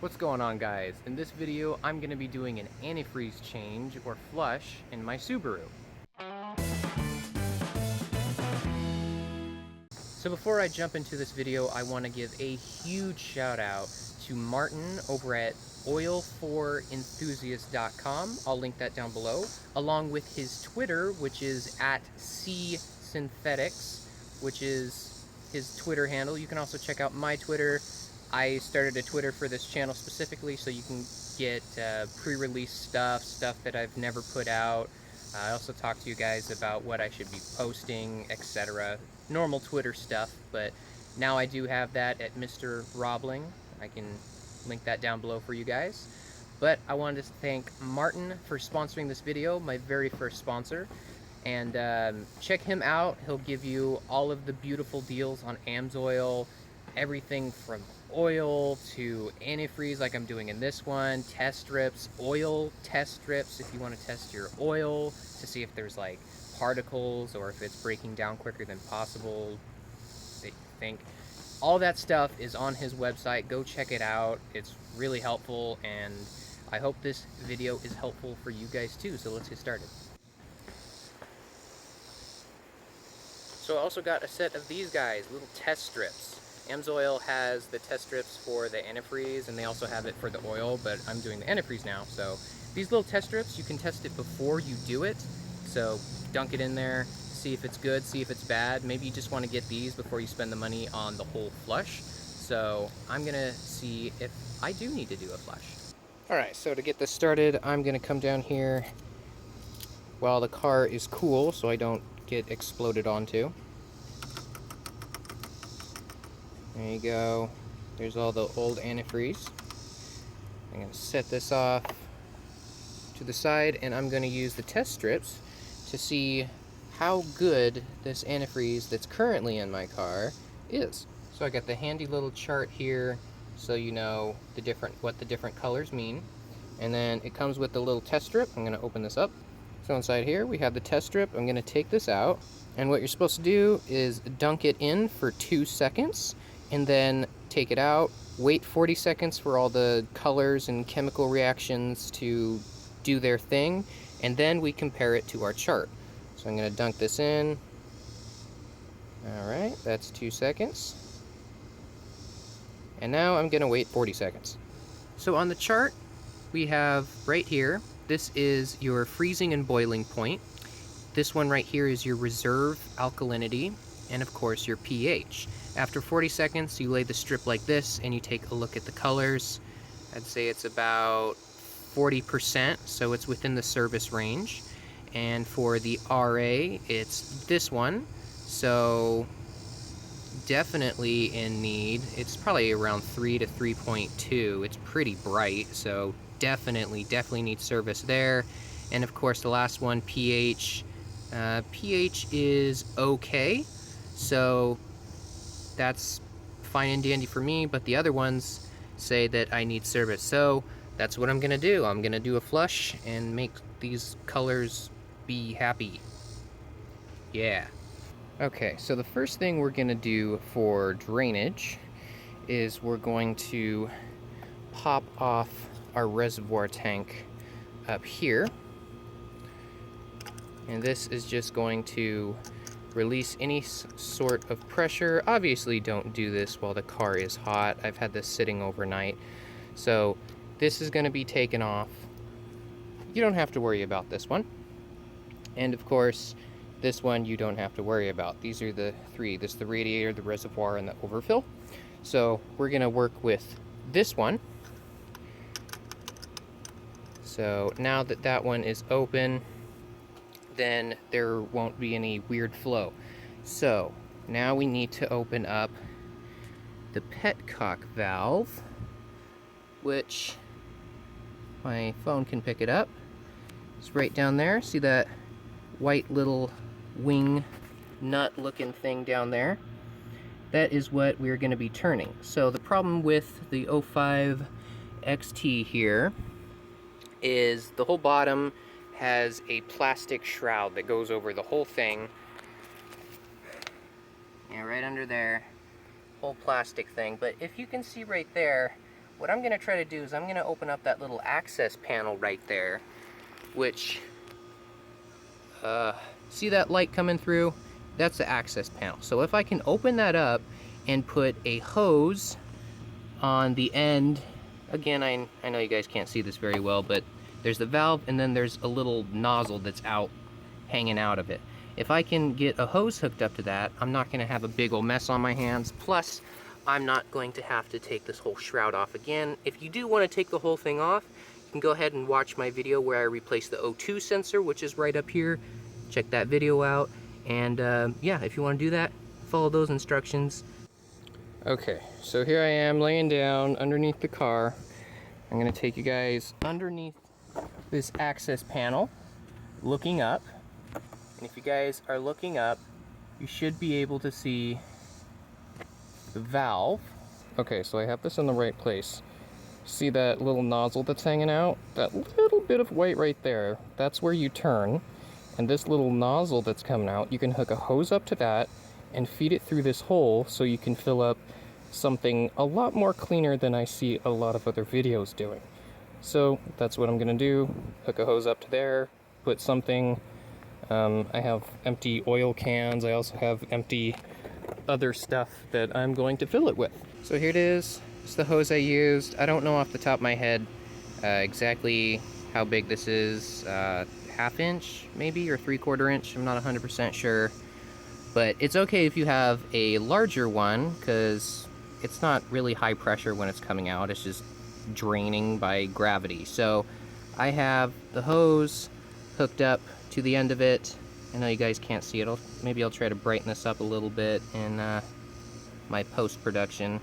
What's going on, guys? In this video I'm going to be doing an antifreeze change or flush in my Subaru. So before I jump into this video, I want to give a huge shout out to Martin over at oil4enthusiast.com. I'll link that down below, along with his Twitter, which is at csynthetics, which is his Twitter handle. You can also check out my Twitter. I started a Twitter for this channel specifically so you can get pre-release stuff that I've never put out. I also talk to you guys about what I should be posting, etc. Normal Twitter stuff, but now I do have that at Mr. Robling. I can link that down below for you guys. But I wanted to thank Martin for sponsoring this video, my very first sponsor. And check him out. He'll give you all of the beautiful deals on AMSOIL, everything from oil to antifreeze like I'm doing in this one, test strips, oil test strips if you want to test your oil to see if there's like particles or if it's breaking down quicker than possible that you think. All that stuff is on his website. Go check it out. It's really helpful, and I hope this video is helpful for you guys too. So let's get started. So I also got a set of these guys, little test strips. AMSOIL has the test strips for the antifreeze, and they also have it for the oil, but I'm doing the antifreeze now. So these little test strips, you can test it before you do it. So dunk it in there, see if it's good, see if it's bad. Maybe you just want to get these before you spend the money on the whole flush. So I'm gonna see if I do need to do a flush. Alright, so to get this started, I'm gonna come down here while the car is cool so I don't get exploded onto. There you go. There's all the old antifreeze. I'm going to set this off to the side, and I'm going to use the test strips to see how good this antifreeze that's currently in my car is. So I got the handy little chart here so you know what the different colors mean. And then it comes with the little test strip. I'm going to open this up. So inside here we have the test strip. I'm going to take this out, and what you're supposed to do is dunk it in for 2 seconds and then take it out, wait 40 seconds for all the colors and chemical reactions to do their thing, and then we compare it to our chart. So I'm going to dunk this in. Alright, that's 2 seconds. And now I'm going to wait 40 seconds. So on the chart we have right here, this is your freezing and boiling point. This one right here is your reserve alkalinity, and of course your pH. After 40 seconds, you lay the strip like this and you take a look at the colors. I'd say it's about 40%, so it's within the service range. And for the RA, it's this one, so definitely in need. It's probably around 3 to 3.2. It's pretty bright, so definitely needs service there. And of course the last one, pH. pH is okay, so that's fine and dandy for me, but the other ones say that I need service. So that's what I'm gonna do. I'm gonna do a flush and make these colors be happy. Yeah. Okay, so the first thing we're gonna do for drainage is we're going to pop off our reservoir tank up here. And this is just going to release any sort of pressure. Obviously don't do this while the car is hot. I've had this sitting overnight. So this is going to be taken off. You don't have to worry about this one. And of course, this one you don't have to worry about. These are the three. This is the radiator, the reservoir, and the overfill. So we're going to work with this one. So now that that one is open, then there won't be any weird flow. So now we need to open up the petcock valve, which my phone can pick it up. It's right down there. See that white little wing nut looking thing down there? That is what we're going to be turning. So the problem with the 05 XT here is the whole bottom has a plastic shroud that goes over the whole thing. Yeah, right under there, whole plastic thing. But if you can see right there, what I'm going to try to do is I'm going to open up that little access panel right there, which, see that light coming through? That's the access panel. So if I can open that up and put a hose on the end, again, I know you guys can't see this very well, but there's the valve and then there's a little nozzle that's out, hanging out of it. If I can get a hose hooked up to that, I'm not going to have a big old mess on my hands. Plus, I'm not going to have to take this whole shroud off again. If you do want to take the whole thing off, you can go ahead and watch my video where I replaced the O2 sensor, which is right up here. Check that video out. And yeah, if you want to do that, follow those instructions. Okay, so here I am laying down underneath the car. I'm going to take you guys underneath this access panel, looking up. And if you guys are looking up, you should be able to see the valve. Okay, so I have this in the right place. See that little nozzle that's hanging out? That little bit of white right there, that's where you turn. And this little nozzle that's coming out, you can hook a hose up to that and feed it through this hole so you can fill up something a lot more cleaner than I see a lot of other videos doing. So that's what I'm gonna do. Hook a hose up to there, put something. I have empty oil cans. I also have empty other stuff that I'm going to fill it with. So here it is. It's the hose I used. I don't know off the top of my head exactly how big this is. Half inch maybe, or 3/4 inch. I'm not 100% sure. But it's okay if you have a larger one, because it's not really high pressure when it's coming out. It's just draining by gravity. So I have the hose hooked up to the end of it. I know you guys can't see it. Maybe I'll try to brighten this up a little bit in my post-production.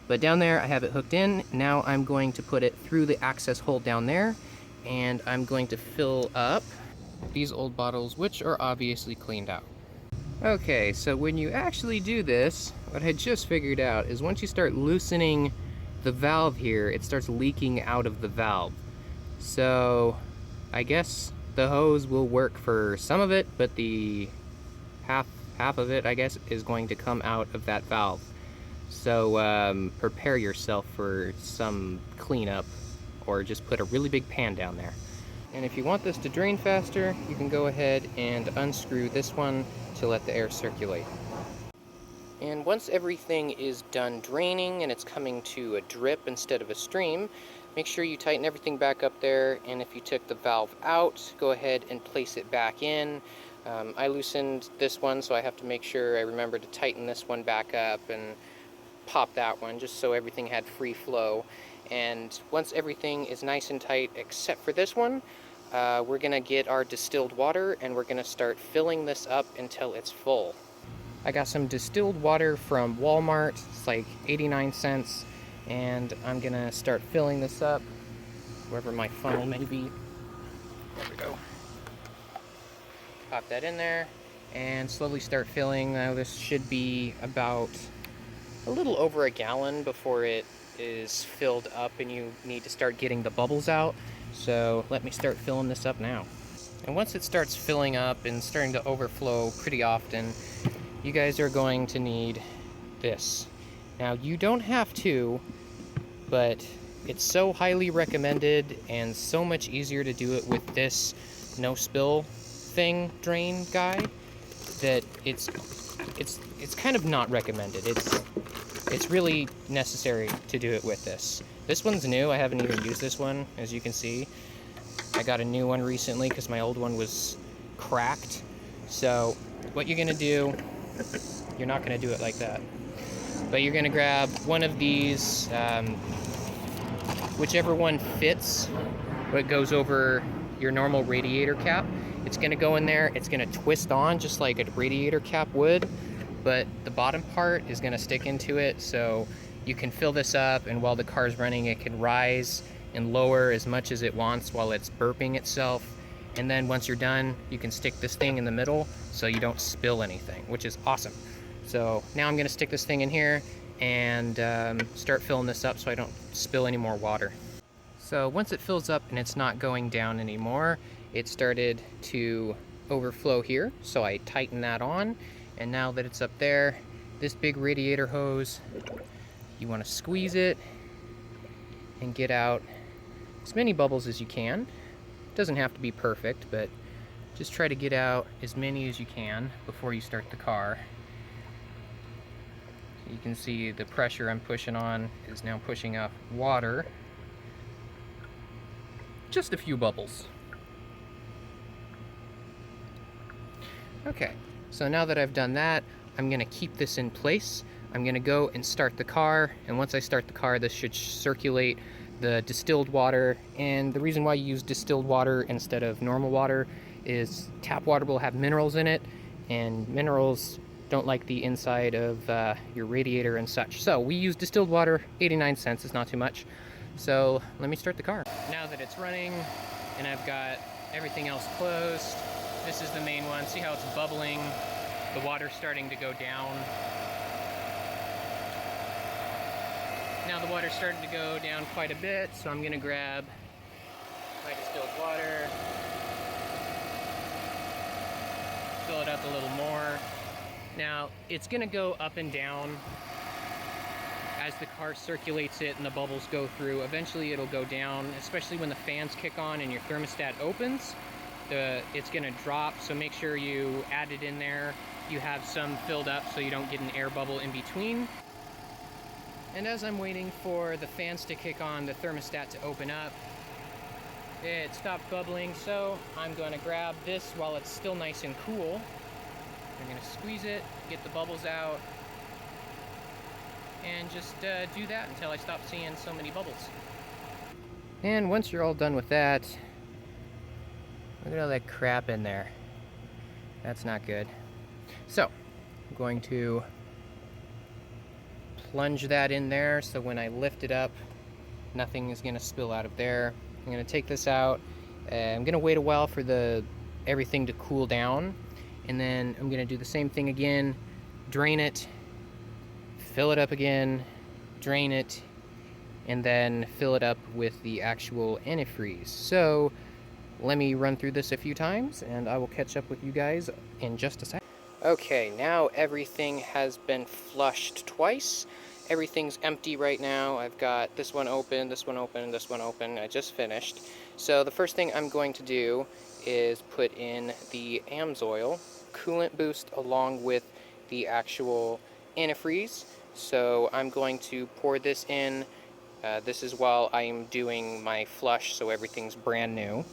But down there I have it hooked in. Now I'm going to put it through the access hole down there, and I'm going to fill up these old bottles, which are obviously cleaned out. Okay, so when you actually do this, what I just figured out is once you start loosening the valve here, it starts leaking out of the valve. So I guess the hose will work for some of it, but the half of it, I guess, is going to come out of that valve. So prepare yourself for some cleanup, or just put a really big pan down there. And if you want this to drain faster, you can go ahead and unscrew this one to let the air circulate. And once everything is done draining and it's coming to a drip instead of a stream, make sure you tighten everything back up there. And if you took the valve out, go ahead and place it back in. I loosened this one, so I have to make sure I remember to tighten this one back up and pop that one, just so everything had free flow. And once everything is nice and tight except for this one, we're gonna get our distilled water and we're gonna start filling this up until it's full. I got some distilled water from Walmart. It's like 89 cents, and I'm gonna start filling this up wherever my funnel may be. There we go. Pop that in there and slowly start filling. Now this should be about a little over a gallon before it is filled up and you need to start getting the bubbles out. So let me start filling this up now. And once it starts filling up and starting to overflow pretty often, you guys are going to need this. Now you don't have to, but it's so highly recommended and so much easier to do it with this no spill thing drain guy that it's kind of not recommended. It's really necessary to do it with this. This one's new. I haven't even used this one, as you can see. I got a new one recently because my old one was cracked. So what you're gonna do, you're not gonna do it like that, but you're gonna grab one of these, whichever one fits, what goes over your normal radiator cap. It's gonna go in there, it's gonna twist on just like a radiator cap would, but the bottom part is gonna stick into it, so you can fill this up, and while the car's running, it can rise and lower as much as it wants while it's burping itself. And then once you're done, you can stick this thing in the middle so you don't spill anything, which is awesome. So now I'm gonna stick this thing in here and start filling this up so I don't spill any more water. So once it fills up and it's not going down anymore, it started to overflow here, so I tighten that on. And now that it's up there, this big radiator hose, you want to squeeze it and get out as many bubbles as you can. It doesn't have to be perfect, but just try to get out as many as you can before you start the car. You can see the pressure I'm pushing on is now pushing up water. Just a few bubbles. Okay, so now that I've done that, I'm gonna keep this in place. I'm gonna go and start the car, and once I start the car, this should circulate the distilled water. And the reason why you use distilled water instead of normal water is tap water will have minerals in it, and minerals don't like the inside of your radiator and such. So we use distilled water, 89 cents, it's not too much. So let me start the car. Now that it's running and I've got everything else closed, this is the main one. See how it's bubbling? The water's starting to go down. Now the water's starting to go down quite a bit, so I'm gonna grab my distilled water, fill it up a little more. Now, it's gonna go up and down as the car circulates it and the bubbles go through. Eventually it'll go down, especially when the fans kick on and your thermostat opens. It's gonna drop, so make sure you add it in there. You have some filled up so you don't get an air bubble in between. And as I'm waiting for the fans to kick on, the thermostat to open up, it stopped bubbling, so I'm gonna grab this while it's still nice and cool. I'm gonna squeeze it, get the bubbles out, and just do that until I stop seeing so many bubbles. And once you're all done with that, look at all that crap in there. That's not good. So, I'm going to plunge that in there so when I lift it up, nothing is gonna spill out of there. I'm gonna take this out. I'm gonna wait a while for everything to cool down, and then I'm gonna do the same thing again, drain it, fill it up again, drain it, and then fill it up with the actual antifreeze. So let me run through this a few times and I will catch up with you guys in just a second. Okay, now everything has been flushed twice. Everything's empty right now. I've got this one open, this one open, this one open. I just finished. So the first thing I'm going to do is put in the AMSOIL coolant boost along with the actual antifreeze. So I'm going to pour this in. This is while I'm doing my flush, so everything's brand new.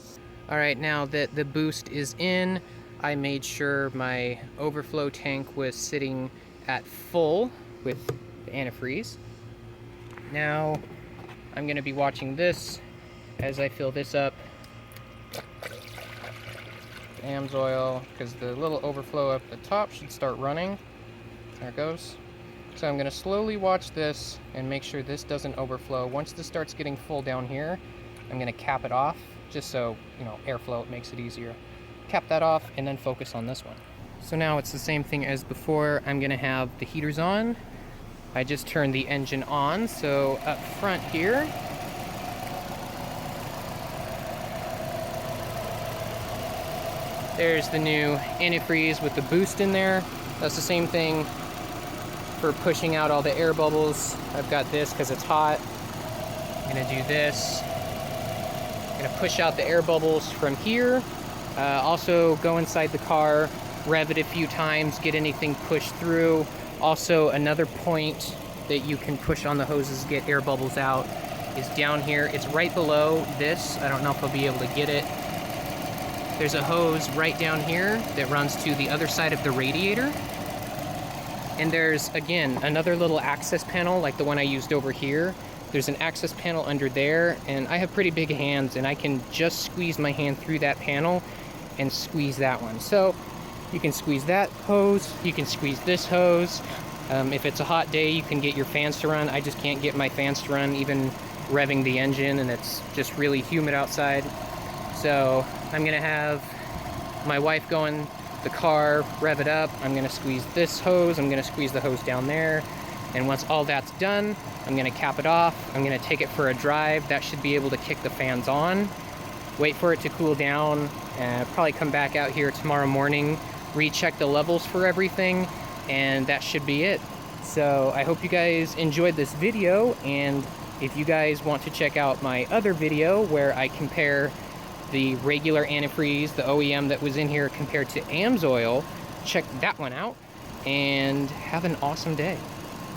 Alright, now that the boost is in, I made sure my overflow tank was sitting at full with the antifreeze. Now I'm going to be watching this as I fill this up. AMSOIL, because the little overflow up the top should start running. There it goes. So I'm going to slowly watch this and make sure this doesn't overflow. Once this starts getting full down here, I'm going to cap it off, just so, airflow, it makes it easier. Cap that off and then focus on this one. So now it's the same thing as before. I'm going to have the heaters on. I just turned the engine on, so up front here, there's the new antifreeze with the boost in there. That's the same thing for pushing out all the air bubbles. I've got this because it's hot. I'm gonna do this. I'm gonna push out the air bubbles from here. Also go inside the car, rev it a few times, get anything pushed through. Also, another point that you can push on the hoses to get air bubbles out is down here. It's right below this. I don't know if I'll be able to get it. There's a hose right down here that runs to the other side of the radiator. And there's, again, another little access panel like the one I used over here. There's an access panel under there, and I have pretty big hands, and I can just squeeze my hand through that panel and squeeze that one. So you can squeeze that hose, you can squeeze this hose. If it's a hot day, you can get your fans to run. I just can't get my fans to run, even revving the engine, and it's just really humid outside. So I'm gonna have my wife go in the car, rev it up. I'm gonna squeeze this hose, I'm gonna squeeze the hose down there. And once all that's done, I'm gonna cap it off. I'm gonna take it for a drive. That should be able to kick the fans on. Wait for it to cool down, and probably come back out here tomorrow morning, recheck the levels for everything, and that should be it. So I hope you guys enjoyed this video, and If you guys want to check out my other video where I compare the regular antifreeze, the OEM that was in here, compared to AMSOIL, check that one out, and have an awesome day.